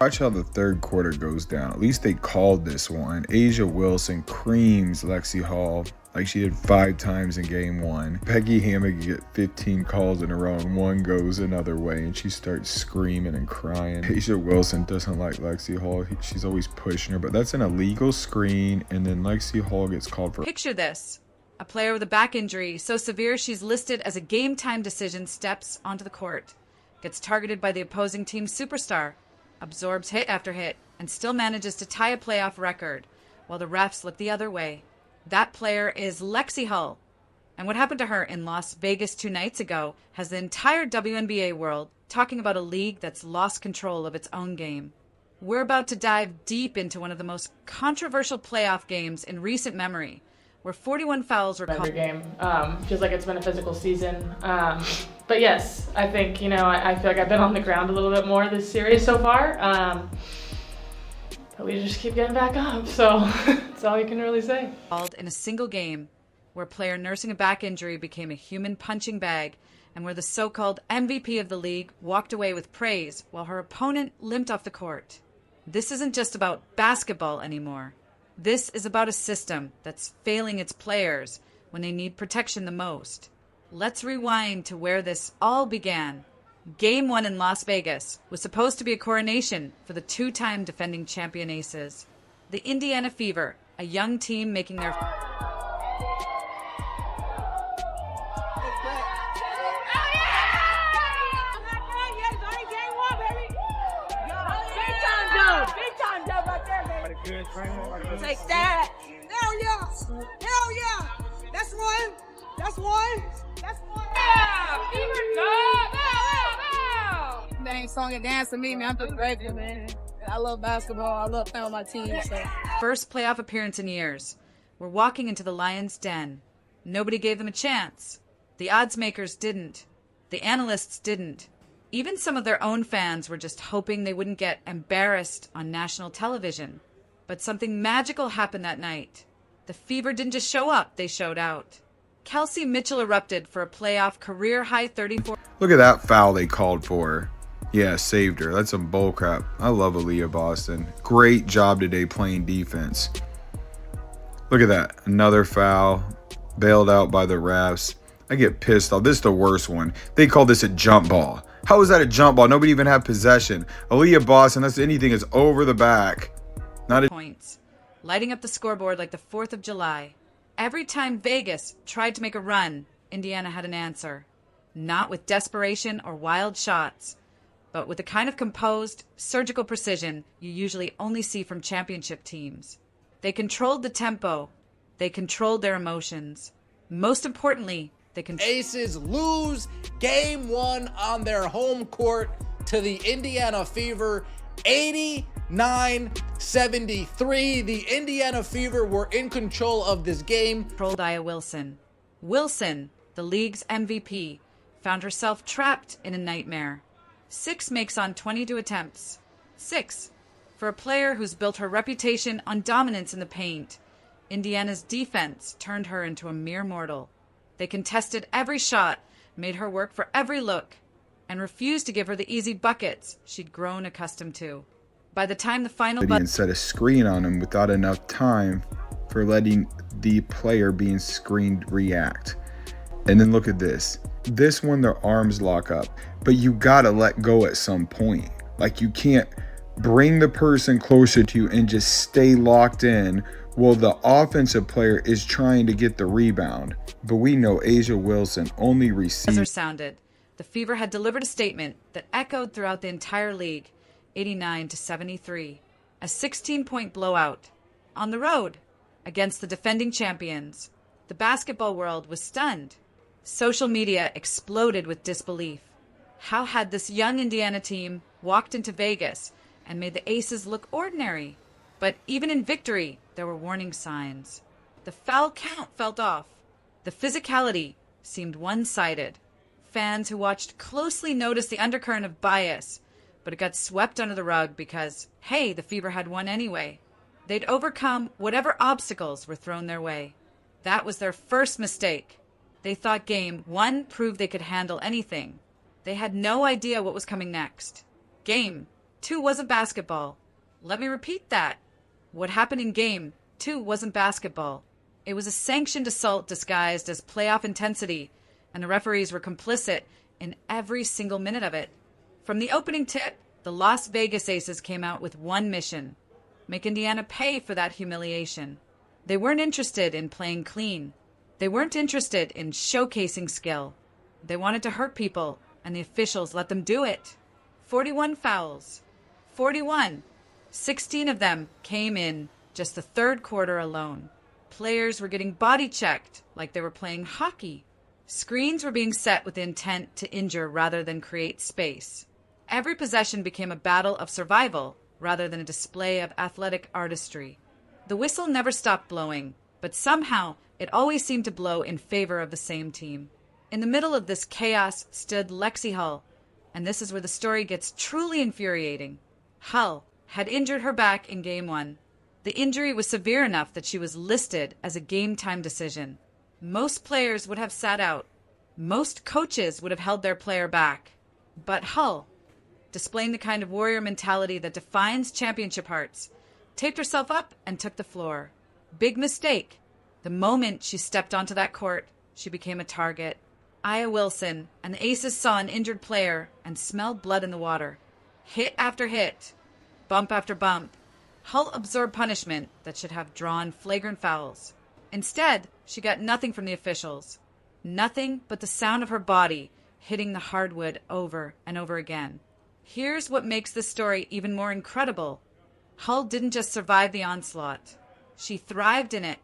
Watch how the third quarter goes down. At least they called this one. A'ja Wilson creams Lexie Hull like she did 5 times in game 1. Peggy Hammock get 15 calls in a row and one goes another way and she starts screaming and crying. A'ja Wilson doesn't like Lexie Hull. She's always pushing her, but that's an illegal screen, and then Lexie Hull gets called for. Picture this. A player with a back injury so severe she's listed as a game time decision steps onto the court, gets targeted by the opposing team's superstar, absorbs hit after hit, and still manages to tie a playoff record while the refs look the other way. That player is Lexie Hull. And what happened to her in Las Vegas 2 nights ago has the entire WNBA world talking about a league that's lost control of its own game. We're about to dive deep into one of the most controversial playoff games in recent memory, where 41 fouls were called. Every game, feels like it's been a physical season. But yes, I think, I feel like I've been on the ground a little bit more this series so far. But we just keep getting back up, so that's all you can really say. Called in a single game, where a player nursing a back injury became a human punching bag, and where the so-called MVP of the league walked away with praise while her opponent limped off the court. This isn't just about basketball anymore. This is about a system that's failing its players when they need protection the most. Let's rewind to where this all began. Game 1 in Las Vegas was supposed to be a coronation for the 2-time defending champion Aces. The Indiana Fever, a young team making their... Take that! Hell yeah! Hell yeah! That's one! That's one! That's one! That ain't song and dance to me, man. I'm just grateful, man. I love basketball. I love playing with my team. So. First playoff appearance in years. We're walking into the Lions' den. Nobody gave them a chance. The odds makers didn't. The analysts didn't. Even some of their own fans were just hoping they wouldn't get embarrassed on national television. But something magical happened that night. The Fever didn't just show up, they showed out. Kelsey Mitchell erupted for a playoff career-high 34... Look at that foul they called for. Yeah, saved her. That's some bullcrap. I love Aaliyah Boston. Great job today playing defense. Look at that. Another foul. Bailed out by the refs. I get pissed off. This is the worst one. They call this a jump ball. How is that a jump ball? Nobody even had possession. Aaliyah Boston, that's anything is over the back. Not a points, lighting up the scoreboard like the 4th of July. Every time Vegas tried to make a run, Indiana had an answer. Not with desperation or wild shots, but with the kind of composed, surgical precision you usually only see from championship teams. They controlled the tempo. They controlled their emotions. Most importantly, they Aces lose game 1 on their home court to the Indiana Fever, 89-73. The Indiana Fever were in control of this game. Controlled Aaliyah Wilson. Wilson, the league's MVP, found herself trapped in a nightmare. 6 makes on 22 attempts. 6. For a player who's built her reputation on dominance in the paint, Indiana's defense turned her into a mere mortal. They contested every shot, made her work for every look, and refused to give her the easy buckets she'd grown accustomed to. By the time the final and set a screen on him without enough time for letting the player being screened react. And then look at this. This one, their arms lock up, but you gotta let go at some point. Like, you can't bring the person closer to you and just stay locked in while the offensive player is trying to get the rebound. But we know A'ja Wilson only received... sounded. The Fever had delivered a statement that echoed throughout the entire league, 89-73. A 16-point blowout. On the road, against the defending champions. The basketball world was stunned. Social media exploded with disbelief. How had this young Indiana team walked into Vegas and made the Aces look ordinary? But even in victory, there were warning signs. The foul count felt off. The physicality seemed one-sided. Fans who watched closely noticed the undercurrent of bias, but it got swept under the rug because, hey, the Fever had won anyway. They'd overcome whatever obstacles were thrown their way. That was their first mistake. They thought game 1 proved they could handle anything. They had no idea what was coming next. Game 2 wasn't basketball. Let me repeat that. What happened in Game 2 wasn't basketball. It was a sanctioned assault disguised as playoff intensity, and the referees were complicit in every single minute of it. From the opening tip, the Las Vegas Aces came out with one mission: make Indiana pay for that humiliation. They weren't interested in playing clean. They weren't interested in showcasing skill. They wanted to hurt people, and the officials let them do it. 41 fouls. 41. 16 of them came in just the third quarter alone. Players were getting body checked like they were playing hockey. Screens were being set with the intent to injure rather than create space. Every possession became a battle of survival rather than a display of athletic artistry. The whistle never stopped blowing, but somehow it always seemed to blow in favor of the same team. In the middle of this chaos stood Lexie Hull, and this is where the story gets truly infuriating. Hull had injured her back in Game 1. The injury was severe enough that she was listed as a game-time decision. Most players would have sat out. Most coaches would have held their player back. But Hull, displaying the kind of warrior mentality that defines championship hearts, taped herself up and took the floor. Big mistake. The moment she stepped onto that court, she became a target. Aaliyah Wilson and the Aces saw an injured player and smelled blood in the water. Hit after hit, bump after bump, Hull absorbed punishment that should have drawn flagrant fouls. Instead, she got nothing from the officials. Nothing but the sound of her body hitting the hardwood over and over again. Here's what makes this story even more incredible. Hull didn't just survive the onslaught. She thrived in it.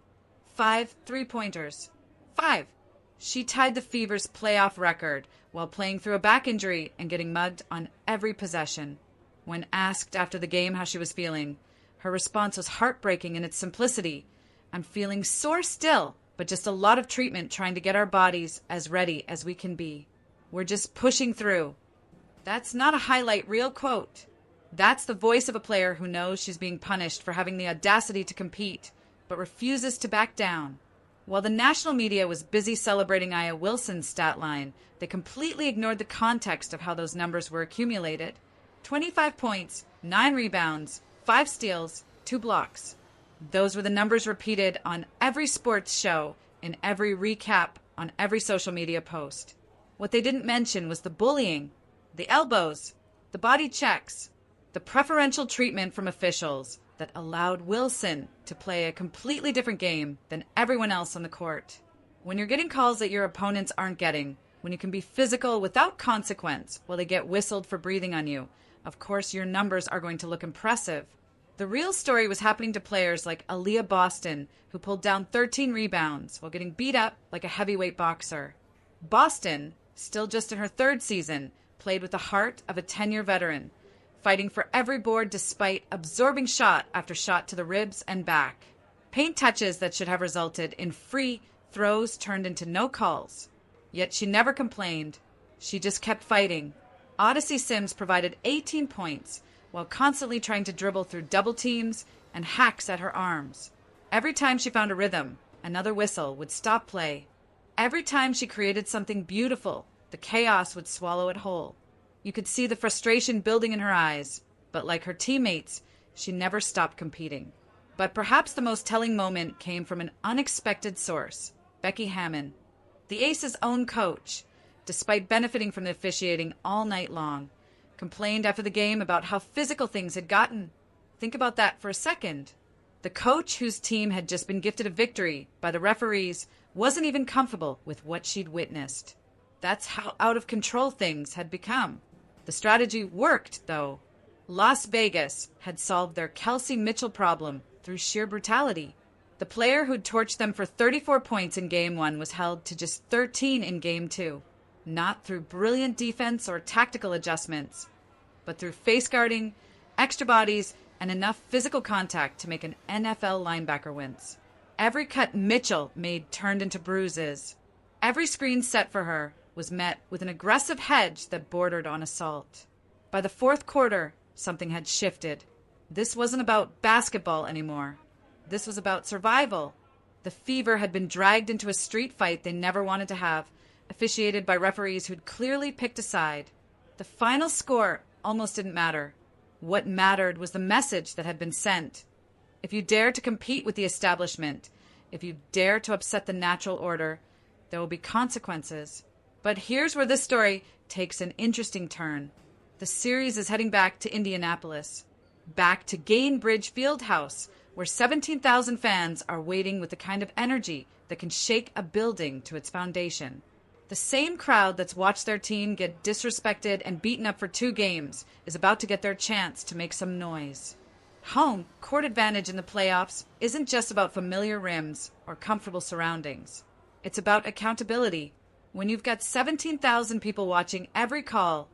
5 3-pointers. 5. She tied the Fever's playoff record while playing through a back injury and getting mugged on every possession. When asked after the game how she was feeling, her response was heartbreaking in its simplicity. I'm feeling sore still, but just a lot of treatment trying to get our bodies as ready as we can be. We're just pushing through. That's not a highlight reel quote. That's the voice of a player who knows she's being punished for having the audacity to compete, but refuses to back down. While the national media was busy celebrating Aaliyah Wilson's stat line, they completely ignored the context of how those numbers were accumulated. 25 points, 9 rebounds, 5 steals, 2 blocks. Those were the numbers repeated on every sports show, in every recap, on every social media post. What they didn't mention was the bullying, the elbows, the body checks, the preferential treatment from officials that allowed Wilson to play a completely different game than everyone else on the court. When you're getting calls that your opponents aren't getting, when you can be physical without consequence while they get whistled for breathing on you, of course your numbers are going to look impressive. The real story was happening to players like Aaliyah Boston, who pulled down 13 rebounds while getting beat up like a heavyweight boxer. Boston, still just in her 3rd season, played with the heart of a 10-year veteran, fighting for every board despite absorbing shot after shot to the ribs and back. Paint touches that should have resulted in free throws turned into no calls. Yet she never complained. She just kept fighting. Odyssey Sims provided 18 points while constantly trying to dribble through double teams and hacks at her arms. Every time she found a rhythm, another whistle would stop play. Every time she created something beautiful, the chaos would swallow it whole. You could see the frustration building in her eyes, but like her teammates, she never stopped competing. But perhaps the most telling moment came from an unexpected source, Becky Hammon, the Aces' own coach. Despite benefiting from the officiating all night long, complained after the game about how physical things had gotten. Think about that for a second. The coach whose team had just been gifted a victory by the referees wasn't even comfortable with what she'd witnessed. That's how out of control things had become. The strategy worked, though. Las Vegas had solved their Kelsey Mitchell problem through sheer brutality. The player who'd torched them for 34 points in Game 1 was held to just 13 in Game 2. Not through brilliant defense or tactical adjustments, but through face guarding, extra bodies, and enough physical contact to make an NFL linebacker wince. Every cut Mitchell made turned into bruises. Every screen set for her was met with an aggressive hedge that bordered on assault. By the 4th quarter, something had shifted. This wasn't about basketball anymore. This was about survival. The Fever had been dragged into a street fight they never wanted to have, officiated by referees who'd clearly picked a side. The final score almost didn't matter. What mattered was the message that had been sent. If you dare to compete with the establishment, if you dare to upset the natural order, there will be consequences. But here's where this story takes an interesting turn. The series is heading back to Indianapolis, back to Gainbridge Fieldhouse, where 17,000 fans are waiting with the kind of energy that can shake a building to its foundation. The same crowd that's watched their team get disrespected and beaten up for 2 games is about to get their chance to make some noise. Home court advantage in the playoffs isn't just about familiar rims or comfortable surroundings. It's about accountability. When you've got 17,000 people watching every call,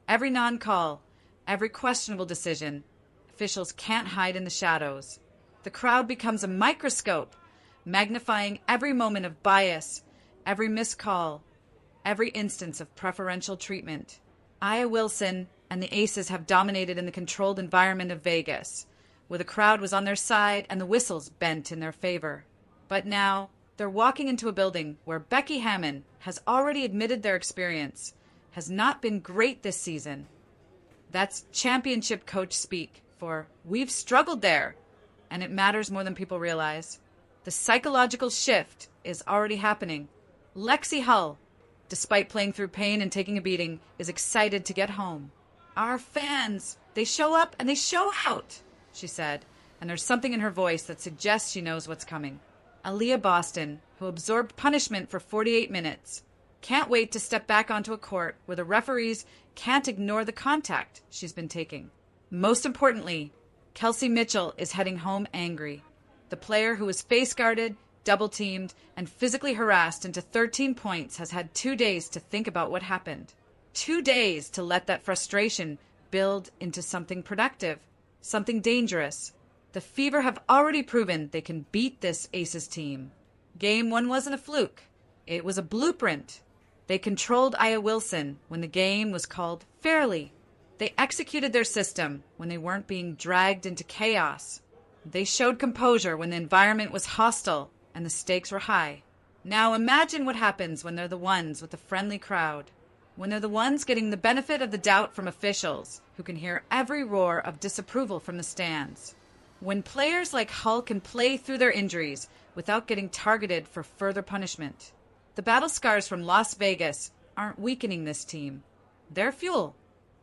every non-call, every questionable decision, officials can't hide in the shadows. The crowd becomes a microscope, magnifying every moment of bias, every missed call, every instance of preferential treatment. Aya Wilson and the Aces have dominated in the controlled environment of Vegas, where the crowd was on their side and the whistles bent in their favor. But now, they're walking into a building where Becky Hammon has already admitted their experience has not been great this season. That's championship coach speak for "we've struggled there," and it matters more than people realize. The psychological shift is already happening. Lexie Hull, despite playing through pain and taking a beating, is excited to get home. "Our fans, they show up and they show out," she said, and there's something in her voice that suggests she knows what's coming. Aaliyah Boston, who absorbed punishment for 48 minutes, can't wait to step back onto a court where the referees can't ignore the contact she's been taking. Most importantly, Kelsey Mitchell is heading home angry. The player who was face-guarded, double-teamed, and physically harassed into 13 points has had 2 days to think about what happened. 2 days to let that frustration build into something productive, something dangerous. The Fever have already proven they can beat this Aces team. Game 1 wasn't a fluke. It was a blueprint. They controlled Aya Wilson when the game was called fairly. They executed their system when they weren't being dragged into chaos. They showed composure when the environment was hostile and the stakes were high. Now imagine what happens when they're the ones with a friendly crowd, when they're the ones getting the benefit of the doubt from officials who can hear every roar of disapproval from the stands. When players like Hull can play through their injuries without getting targeted for further punishment. The battle scars from Las Vegas aren't weakening this team. They're fuel.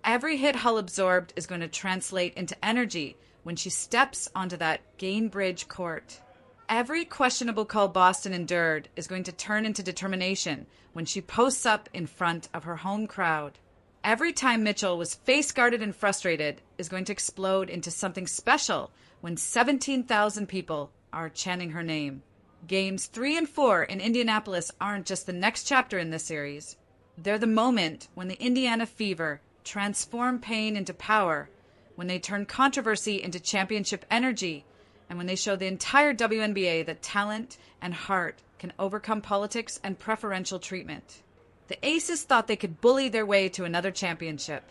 Every hit Hull absorbed is going to translate into energy when she steps onto that Gainbridge court. Every questionable call Boston endured is going to turn into determination when she posts up in front of her home crowd. Every time Mitchell was face-guarded and frustrated is going to explode into something special when 17,000 people are chanting her name. Games 3 and 4 in Indianapolis aren't just the next chapter in this series. They're the moment when the Indiana Fever transform pain into power, when they turn controversy into championship energy, and when they show the entire WNBA that talent and heart can overcome politics and preferential treatment. The Aces thought they could bully their way to another championship.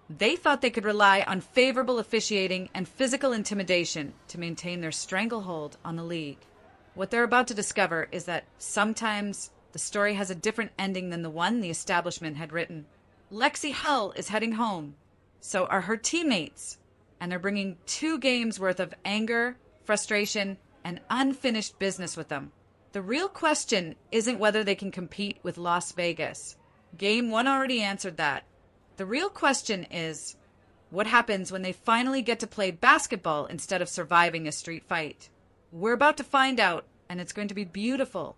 They thought they could rely on favorable officiating and physical intimidation to maintain their stranglehold on the league. What they're about to discover is that sometimes the story has a different ending than the one the establishment had written. Lexie Hull is heading home. So are her teammates. And they're bringing 2 games worth of anger, frustration, and unfinished business with them. The real question isn't whether they can compete with Las Vegas. Game 1 already answered that. The real question is, what happens when they finally get to play basketball instead of surviving a street fight? We're about to find out, and it's going to be beautiful.